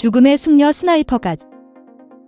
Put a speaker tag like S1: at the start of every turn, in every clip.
S1: 죽음의 숙녀 스나이퍼까지.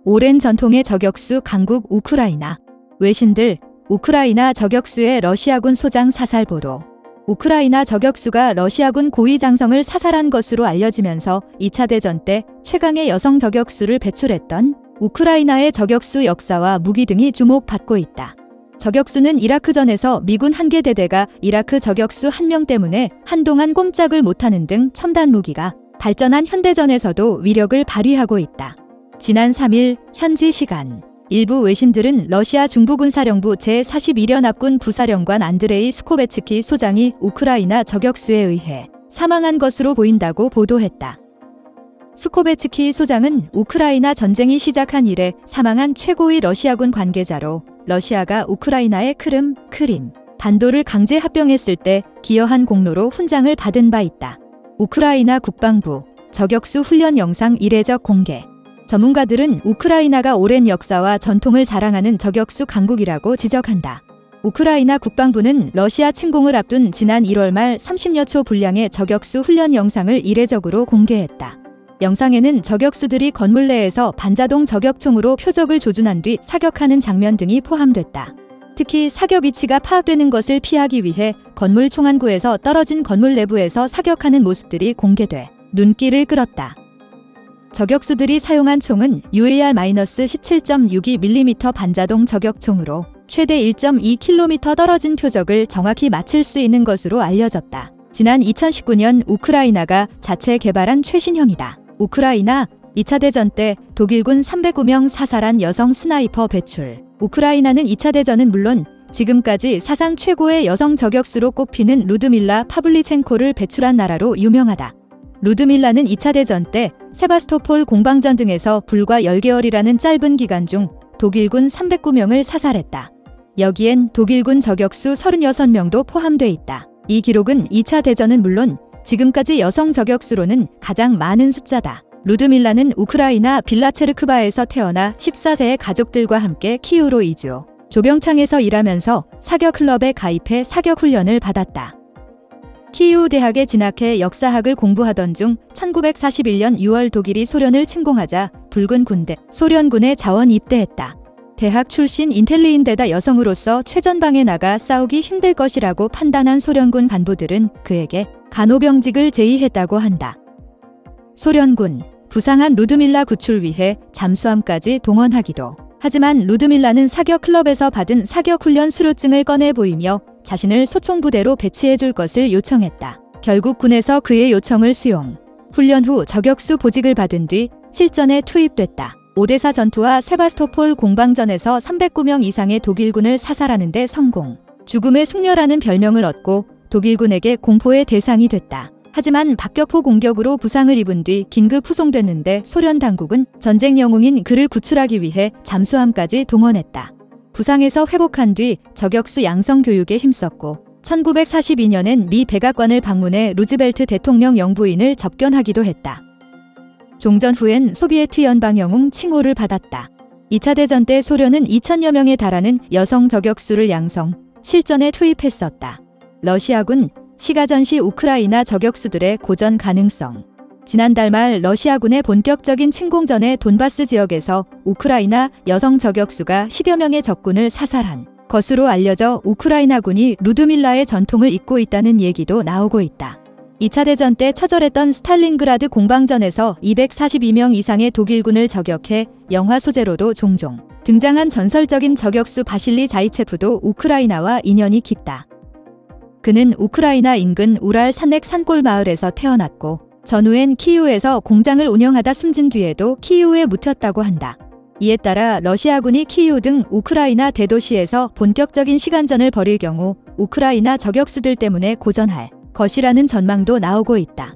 S1: 오랜 전통의 저격수 강국 우크라이나. 외신들, 우크라이나 저격수의 러시아군 소장 사살 보도. 우크라이나 저격수가 러시아군 고위 장성을 사살한 것으로 알려지면서 2차 대전 때 최강의 여성 저격수를 배출했던 우크라이나의 저격수 역사와 무기 등이 주목받고 있다. 저격수는 이라크전에서 미군 한 개 대대가 이라크 저격수 한 명 때문에 한동안 꼼짝을 못하는 등 첨단 무기가 발전한 현대전에서도 위력을 발휘하고 있다. 지난 3일 현지 시간 일부 외신들은 러시아 중부군사령부 제41연 합군 부사령관 안드레이 수코베츠키 소장이 우크라이나 저격수에 의해 사망한 것으로 보인다고 보도했다. 수코베츠키 소장은 우크라이나 전쟁이 시작한 이래 사망한 최고위 러시아군 관계자로 러시아가 우크라이나의 크림 반도를 강제 합병했을 때 기여한 공로로 훈장을 받은 바 있다. 우크라이나 국방부 저격수 훈련 영상 이례적 공개. 전문가들은 우크라이나가 오랜 역사와 전통을 자랑하는 저격수 강국이라고 지적한다. 우크라이나 국방부는 러시아 침공을 앞둔 지난 1월 말 30여 초 분량의 저격수 훈련 영상을 이례적으로 공개했다. 영상에는 저격수들이 건물 내에서 반자동 저격총으로 표적을 조준한 뒤 사격하는 장면 등이 포함됐다. 특히 사격 위치가 파악되는 것을 피하기 위해 건물 총안구에서 떨어진 건물 내부에서 사격하는 모습들이 공개돼 눈길을 끌었다. 저격수들이 사용한 총은 UAR-17.62mm 반자동 저격총으로 최대 1.2km 떨어진 표적을 정확히 맞출 수 있는 것으로 알려졌다. 지난 2019년 우크라이나가 자체 개발한 최신형이다. 우크라이나 2차 대전 때 독일군 309명 사살한 여성 스나이퍼 배출. 우크라이나는 2차 대전은 물론 지금까지 사상 최고의 여성 저격수로 꼽히는 루드밀라 파블리첸코를 배출한 나라로 유명하다. 루드밀라는 2차 대전 때 세바스토폴 공방전 등에서 불과 10개월이라는 짧은 기간 중 독일군 309명을 사살했다. 여기엔 독일군 저격수 36명도 포함돼 있다. 이 기록은 2차 대전은 물론 지금까지 여성 저격수로는 가장 많은 숫자다. 루드밀라는 우크라이나 빌라체르크바에서 태어나 14세의 가족들과 함께 키우로 이주. 조병창에서 일하면서 사격 클럽에 가입해 사격 훈련을 받았다. 키이우 대학에 진학해 역사학을 공부하던 중 1941년 6월 독일이 소련을 침공하자 붉은 군대 소련군에 자원 입대했다. 대학 출신 인텔리인데다 여성으로서 최전방에 나가 싸우기 힘들 것이라고 판단한 소련군 간부들은 그에게 간호병직을 제의했다고 한다. 소련군 부상한 루드밀라 구출 위해 잠수함까지 동원하기도. 하지만 루드밀라는 사격 클럽에서 받은 사격 훈련 수료증을 꺼내 보이며 자신을 소총부대로 배치해줄 것을 요청했다. 결국 군에서 그의 요청을 수용. 훈련 후 저격수 보직을 받은 뒤 실전에 투입됐다. 오데사 전투와 세바스토폴 공방전에서 309명 이상의 독일군을 사살하는 데 성공. 죽음의 숙녀라는 별명을 얻고 독일군에게 공포의 대상이 됐다. 하지만 박격포 공격으로 부상을 입은 뒤 긴급 후송됐는데 소련 당국은 전쟁 영웅인 그를 구출하기 위해 잠수함까지 동원했다. 부상에서 회복한 뒤 저격수 양성 교육에 힘썼고 1942년엔 미 백악관을 방문해 루즈벨트 대통령 영부인을 접견하기도 했다. 종전 후엔 소비에트 연방 영웅 칭호를 받았다. 2차 대전 때 소련은 2,000여 명에 달하는 여성 저격수를 양성, 실전에 투입했었다. 러시아군 시가전시 우크라이나 저격수들의 고전 가능성. 지난달 말 러시아군의 본격적인 침공 전에 돈바스 지역에서 우크라이나 여성 저격수가 10여 명의 적군을 사살한 것으로 알려져 우크라이나군이 루드밀라의 전통을 잇고 있다는 얘기도 나오고 있다. 2차 대전 때 처절했던 스탈린그라드 공방전에서 242명 이상의 독일군을 저격해 영화 소재로도 종종 등장한 전설적인 저격수 바실리 자이체프도 우크라이나와 인연이 깊다. 그는 우크라이나 인근 우랄 산맥 산골 마을에서 태어났고 전후엔 키이우에서 공장을 운영하다 숨진 뒤에도 키이우에 묻혔다고 한다. 이에 따라 러시아군이 키이우 등 우크라이나 대도시에서 본격적인 시간전을 벌일 경우 우크라이나 저격수들 때문에 고전할 것이라는 전망도 나오고 있다.